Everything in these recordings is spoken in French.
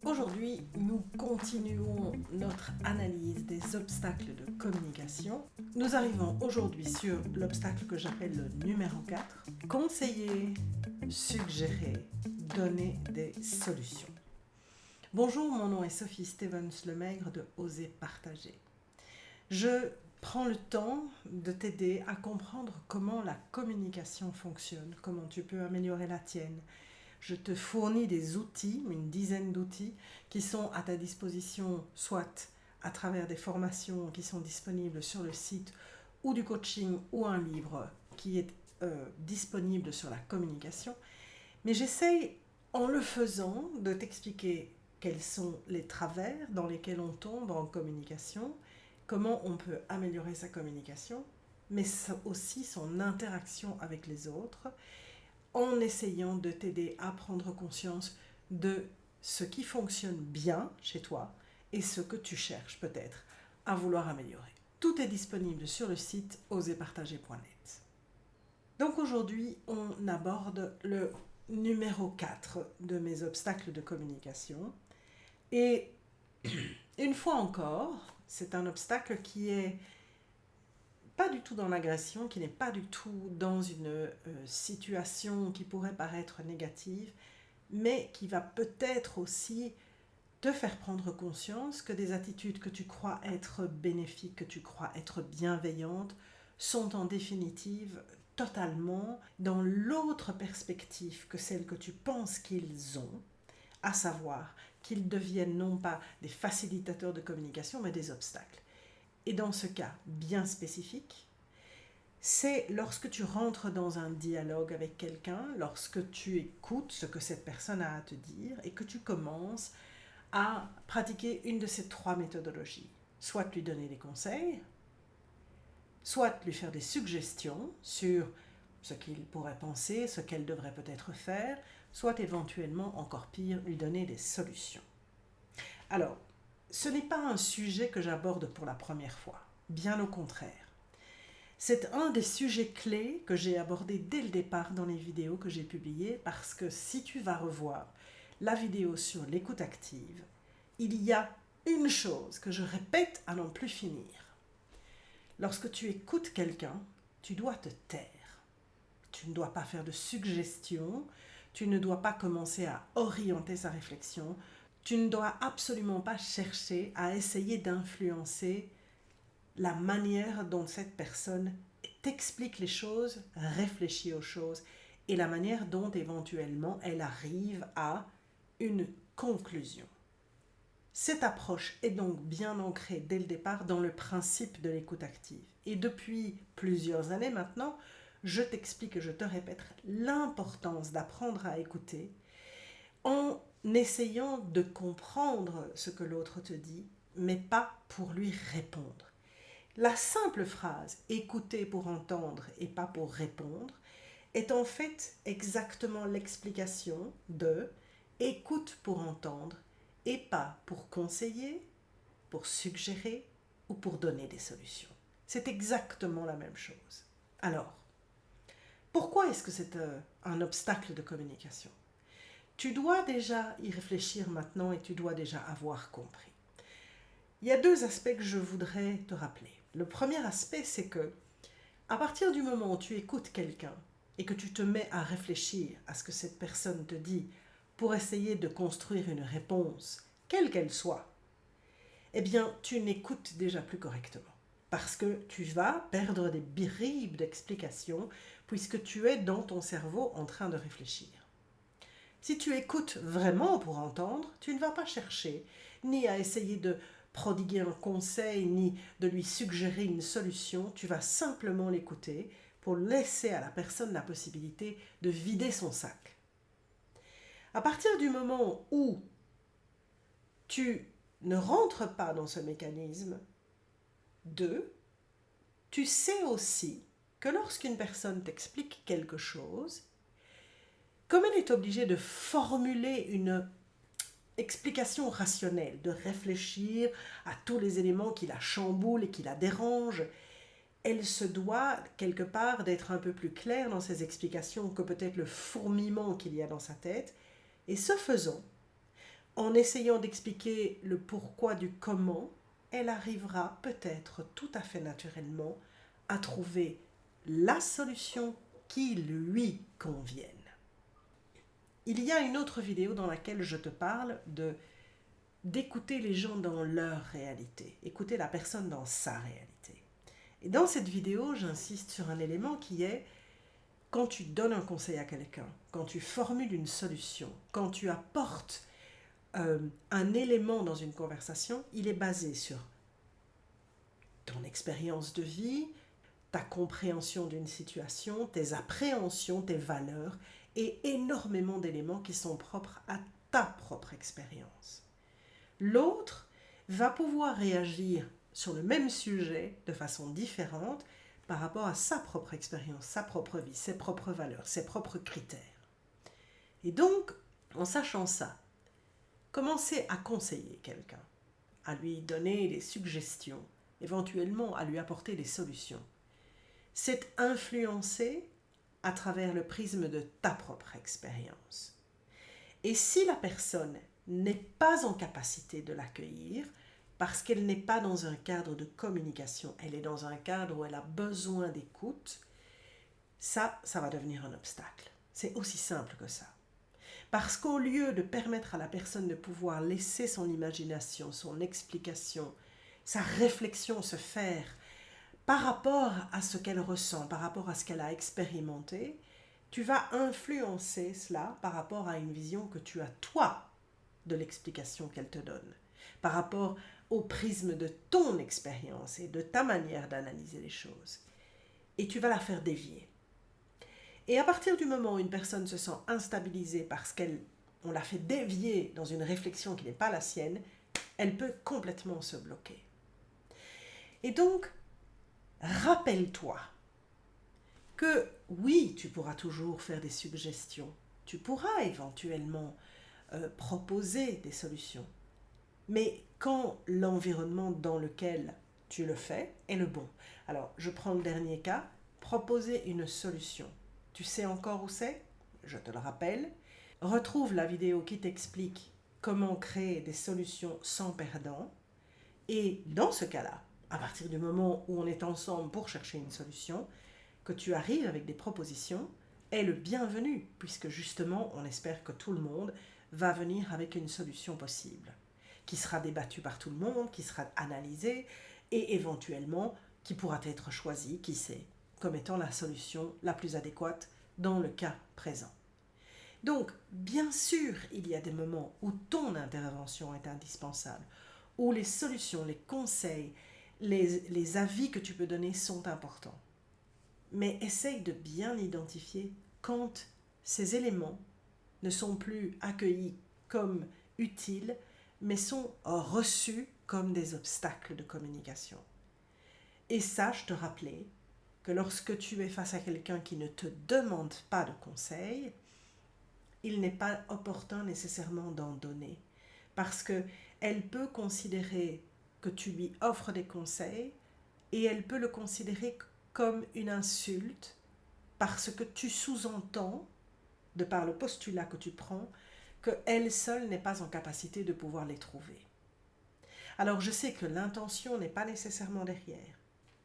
Aujourd'hui, nous continuons notre analyse des obstacles de communication. Nous arrivons aujourd'hui sur l'obstacle que j'appelle le numéro 4, conseiller, suggérer, donner des solutions. Bonjour, mon nom est Sophie Stevens-Lemaigre de Oser Partager. Je prends le temps de t'aider à comprendre comment la communication fonctionne, comment tu peux améliorer la tienne. Je te fournis des outils, une dizaine d'outils, qui sont à ta disposition, soit à travers des formations qui sont disponibles sur le site, ou du coaching, ou un livre qui est disponible sur la communication. Mais j'essaye, en le faisant, de t'expliquer quels sont les travers dans lesquels on tombe en communication, comment on peut améliorer sa communication, mais aussi son interaction avec les autres, en essayant de t'aider à prendre conscience de ce qui fonctionne bien chez toi et ce que tu cherches peut-être à vouloir améliorer. Tout est disponible sur le site oserpartager.net. Donc aujourd'hui, on aborde le numéro 4 de mes obstacles de communication. Et une fois encore, c'est un obstacle qui est pas du tout dans l'agression, qui n'est pas du tout dans une situation qui pourrait paraître négative, mais qui va peut-être aussi te faire prendre conscience que des attitudes que tu crois être bénéfiques, que tu crois être bienveillantes, sont en définitive totalement dans l'autre perspective que celle que tu penses qu'ils ont, à savoir qu'ils deviennent non pas des facilitateurs de communication, mais des obstacles. Et dans ce cas bien spécifique, c'est lorsque tu rentres dans un dialogue avec quelqu'un, lorsque tu écoutes ce que cette personne a à te dire et que tu commences à pratiquer une de ces trois méthodologies. Soit lui donner des conseils, soit lui faire des suggestions sur ce qu'il pourrait penser, ce qu'elle devrait peut-être faire, soit éventuellement, encore pire, lui donner des solutions. Alors, ce n'est pas un sujet que j'aborde pour la première fois, bien au contraire. C'est un des sujets clés que j'ai abordé dès le départ dans les vidéos que j'ai publiées, parce que si tu vas revoir la vidéo sur l'écoute active, il y a une chose que je répète à n'en plus finir. Lorsque tu écoutes quelqu'un, tu dois te taire. Tu ne dois pas faire de suggestions, tu ne dois pas commencer à orienter sa réflexion, tu ne dois absolument pas chercher à essayer d'influencer la manière dont cette personne t'explique les choses, réfléchit aux choses et la manière dont éventuellement elle arrive à une conclusion. Cette approche est donc bien ancrée dès le départ dans le principe de l'écoute active. Et depuis plusieurs années maintenant, je t'explique et je te répète l'importance d'apprendre à écouter en essayant de comprendre ce que l'autre te dit, mais pas pour lui répondre. La simple phrase « écouter pour entendre et pas pour répondre » est en fait exactement l'explication de « écoute pour entendre et pas pour conseiller, pour suggérer ou pour donner des solutions ». C'est exactement la même chose. Alors, pourquoi est-ce que c'est un obstacle de communication ? Tu dois déjà y réfléchir maintenant et tu dois déjà avoir compris. Il y a deux aspects que je voudrais te rappeler. Le premier aspect, c'est que à partir du moment où tu écoutes quelqu'un et que tu te mets à réfléchir à ce que cette personne te dit pour essayer de construire une réponse, quelle qu'elle soit, eh bien, tu n'écoutes déjà plus correctement. Parce que tu vas perdre des bribes d'explications puisque tu es dans ton cerveau en train de réfléchir. Si tu écoutes vraiment pour entendre, tu ne vas pas chercher ni à essayer de prodiguer un conseil, ni de lui suggérer une solution. Tu vas simplement l'écouter pour laisser à la personne la possibilité de vider son sac. À partir du moment où tu ne rentres pas dans ce mécanisme, tu sais aussi que lorsqu'une personne t'explique quelque chose, comme elle est obligée de formuler une explication rationnelle, de réfléchir à tous les éléments qui la chamboulent et qui la dérangent, elle se doit quelque part d'être un peu plus claire dans ses explications que peut-être le fourmillement qu'il y a dans sa tête. Et ce faisant, En essayant d'expliquer le pourquoi du comment, elle arrivera peut-être tout à fait naturellement à trouver la solution qui lui convienne. Il y a une autre vidéo dans laquelle je te parle d'écouter les gens dans leur réalité, écouter la personne dans sa réalité. Et dans cette vidéo, j'insiste sur un élément qui est quand tu donnes un conseil à quelqu'un, quand tu formules une solution, quand tu apportes un élément dans une conversation, il est basé sur ton expérience de vie, ta compréhension d'une situation, tes appréhensions, tes valeurs et énormément d'éléments qui sont propres à ta propre expérience. L'autre va pouvoir réagir sur le même sujet de façon différente par rapport à sa propre expérience, sa propre vie, ses propres valeurs, ses propres critères. Et donc, en sachant ça, commencer à conseiller quelqu'un, à lui donner des suggestions, éventuellement à lui apporter des solutions, c'est influencer à travers le prisme de ta propre expérience. Et si la personne n'est pas en capacité de l'accueillir, parce qu'elle n'est pas dans un cadre de communication, elle est dans un cadre où elle a besoin d'écoute, ça va devenir un obstacle. C'est aussi simple que ça. Parce qu'au lieu de permettre à la personne de pouvoir laisser son imagination, son explication, sa réflexion se faire par rapport à ce qu'elle ressent, par rapport à ce qu'elle a expérimenté, tu vas influencer cela par rapport à une vision que tu as toi de l'explication qu'elle te donne, par rapport au prisme de ton expérience et de ta manière d'analyser les choses. Et tu vas la faire dévier. Et à partir du moment où une personne se sent instabilisée parce qu'on l'a fait dévier dans une réflexion qui n'est pas la sienne, elle peut complètement se bloquer. Et donc, rappelle-toi que oui, tu pourras toujours faire des suggestions, tu pourras éventuellement proposer des solutions, mais quand l'environnement dans lequel tu le fais est le bon. Alors, je prends le dernier cas, proposer une solution. Tu sais encore où c'est? Je te le rappelle. Retrouve la vidéo qui t'explique comment créer des solutions sans perdant. Et dans ce cas-là, à partir du moment où on est ensemble pour chercher une solution, que tu arrives avec des propositions, est le bienvenu, puisque justement, on espère que tout le monde va venir avec une solution possible, qui sera débattue par tout le monde, qui sera analysée, et éventuellement, qui pourra être choisie, qui sait, comme étant la solution la plus adéquate dans le cas présent. Donc, bien sûr, il y a des moments où ton intervention est indispensable, où les solutions, les conseils, les avis que tu peux donner sont importants. Mais essaye de bien identifier quand ces éléments ne sont plus accueillis comme utiles, mais sont reçus comme des obstacles de communication. Et sache te rappeler que lorsque tu es face à quelqu'un qui ne te demande pas de conseils, il n'est pas opportun nécessairement d'en donner, parce qu'elle peut considérer que tu lui offres des conseils et elle peut le considérer comme une insulte parce que tu sous-entends, de par le postulat que tu prends, qu'elle seule n'est pas en capacité de pouvoir les trouver. Alors je sais que l'intention n'est pas nécessairement derrière.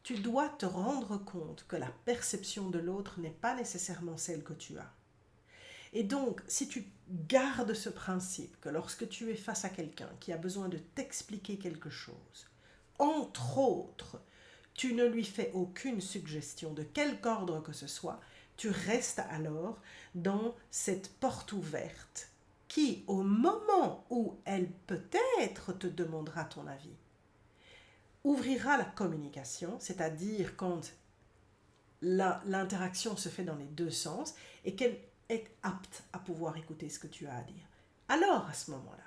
Tu dois te rendre compte que la perception de l'autre n'est pas nécessairement celle que tu as. Et donc, si tu gardes ce principe que lorsque tu es face à quelqu'un qui a besoin de t'expliquer quelque chose, entre autres, tu ne lui fais aucune suggestion de quelque ordre que ce soit, tu restes alors dans cette porte ouverte qui, au moment où elle peut-être te demandera ton avis, ouvrira la communication, c'est-à-dire quand l'interaction se fait dans les deux sens et qu'elle est apte à pouvoir écouter ce que tu as à dire. Alors, à ce moment-là,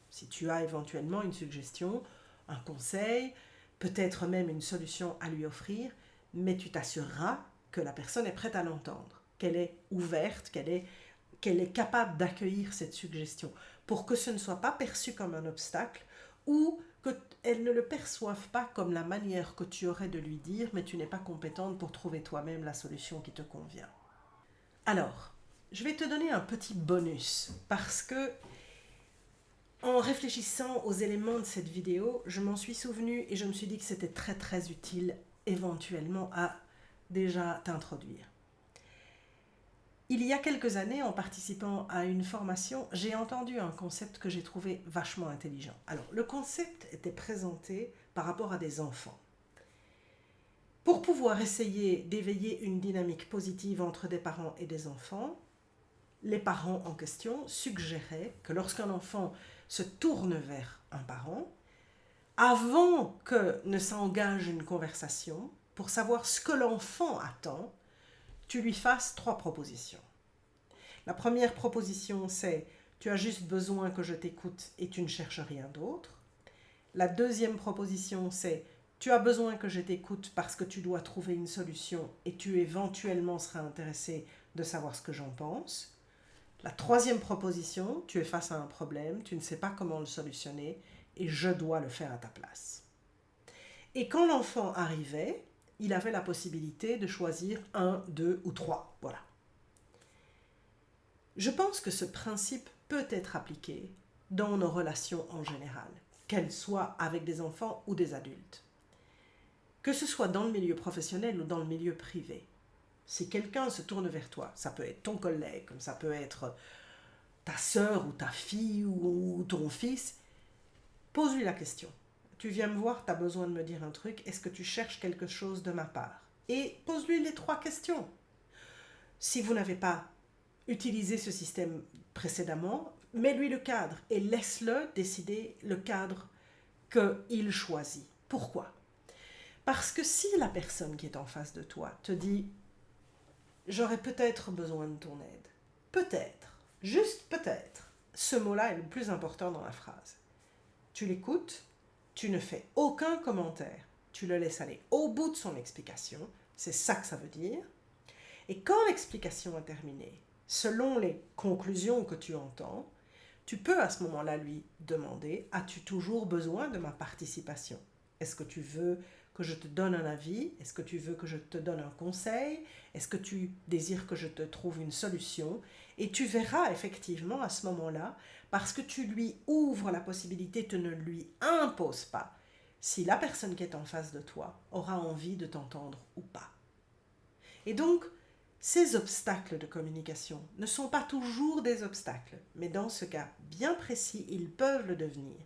si tu as éventuellement une suggestion, un conseil, peut-être même une solution à lui offrir, mais tu t'assureras que la personne est prête à l'entendre, qu'elle est ouverte, qu'elle est capable d'accueillir cette suggestion, pour que ce ne soit pas perçu comme un obstacle ou qu'elle ne le perçoive pas comme la manière que tu aurais de lui dire, mais tu n'es pas compétente pour trouver toi-même la solution qui te convient. Alors, je vais te donner un petit bonus, parce que En réfléchissant aux éléments de cette vidéo, je m'en suis souvenue et je me suis dit que c'était très très utile éventuellement à déjà t'introduire. Il y a quelques années, en participant à une formation, j'ai entendu un concept que j'ai trouvé vachement intelligent. Alors, le concept était présenté par rapport à des enfants. Pour pouvoir essayer d'éveiller une dynamique positive entre des parents et des enfants, les parents en question suggéraient que lorsqu'un enfant se tourne vers un parent, avant que ne s'engage une conversation, pour savoir ce que l'enfant attend, tu lui fasses 3 propositions. La première proposition, c'est « tu as juste besoin que je t'écoute et tu ne cherches rien d'autre ». La deuxième proposition, c'est « tu as besoin que je t'écoute parce que tu dois trouver une solution et tu éventuellement seras intéressé de savoir ce que j'en pense ». La troisième proposition, tu es face à un problème, tu ne sais pas comment le solutionner et je dois le faire à ta place. Et quand l'enfant arrivait, il avait la possibilité de choisir 1, 2 ou 3. Voilà. Je pense que ce principe peut être appliqué dans nos relations en général, qu'elles soient avec des enfants ou des adultes. Que ce soit dans le milieu professionnel ou dans le milieu privé. Si quelqu'un se tourne vers toi, ça peut être ton collègue, comme ça peut être ta sœur ou ta fille ou ton fils, pose-lui la question. Tu viens me voir, tu as besoin de me dire un truc, est-ce que tu cherches quelque chose de ma part? Et pose-lui les 3 questions. Si vous n'avez pas utilisé ce système précédemment, mets-lui le cadre et laisse-le décider le cadre qu'il choisit. Pourquoi? Parce que si la personne qui est en face de toi te dit « j'aurais peut-être besoin de ton aide », peut-être, juste peut-être, ce mot-là est le plus important dans la phrase. Tu l'écoutes, tu ne fais aucun commentaire, tu le laisses aller au bout de son explication, c'est ça que ça veut dire. Et quand l'explication est terminée, selon les conclusions que tu entends, tu peux à ce moment-là lui demander « as-tu toujours besoin de ma participation? Est-ce que tu veux que je te donne un avis? Est-ce que tu veux que je te donne un conseil? Est-ce que tu désires que je te trouve une solution ?» Et tu verras effectivement à ce moment-là, parce que tu lui ouvres la possibilité, tu ne lui imposes pas, si la personne qui est en face de toi aura envie de t'entendre ou pas. Et donc, ces obstacles de communication ne sont pas toujours des obstacles, mais dans ce cas bien précis, ils peuvent le devenir.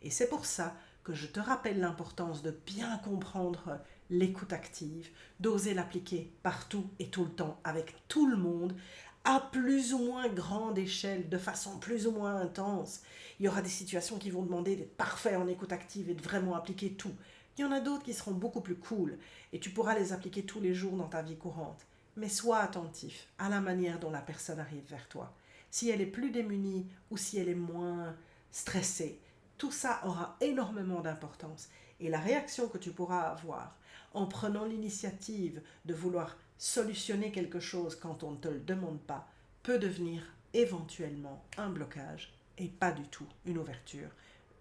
Et c'est pour ça que je te rappelle l'importance de bien comprendre l'écoute active, d'oser l'appliquer partout et tout le temps, avec tout le monde, à plus ou moins grande échelle, de façon plus ou moins intense. Il y aura des situations qui vont demander d'être parfait en écoute active et de vraiment appliquer tout. Il y en a d'autres qui seront beaucoup plus cool et tu pourras les appliquer tous les jours dans ta vie courante. Mais sois attentif à la manière dont la personne arrive vers toi. Si elle est plus démunie ou si elle est moins stressée, tout ça aura énormément d'importance. Et la réaction que tu pourras avoir en prenant l'initiative de vouloir solutionner quelque chose quand on ne te le demande pas peut devenir éventuellement un blocage et pas du tout une ouverture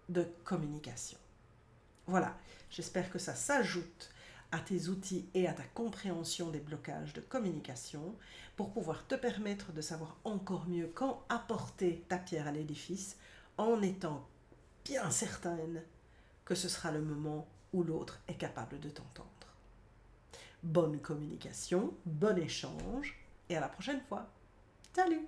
de communication. Voilà, j'espère que ça s'ajoute à tes outils et à ta compréhension des blocages de communication pour pouvoir te permettre de savoir encore mieux quand apporter ta pierre à l'édifice en étant bien certaine que ce sera le moment où l'autre est capable de t'entendre. Bonne communication, bon échange et à la prochaine fois. Salut!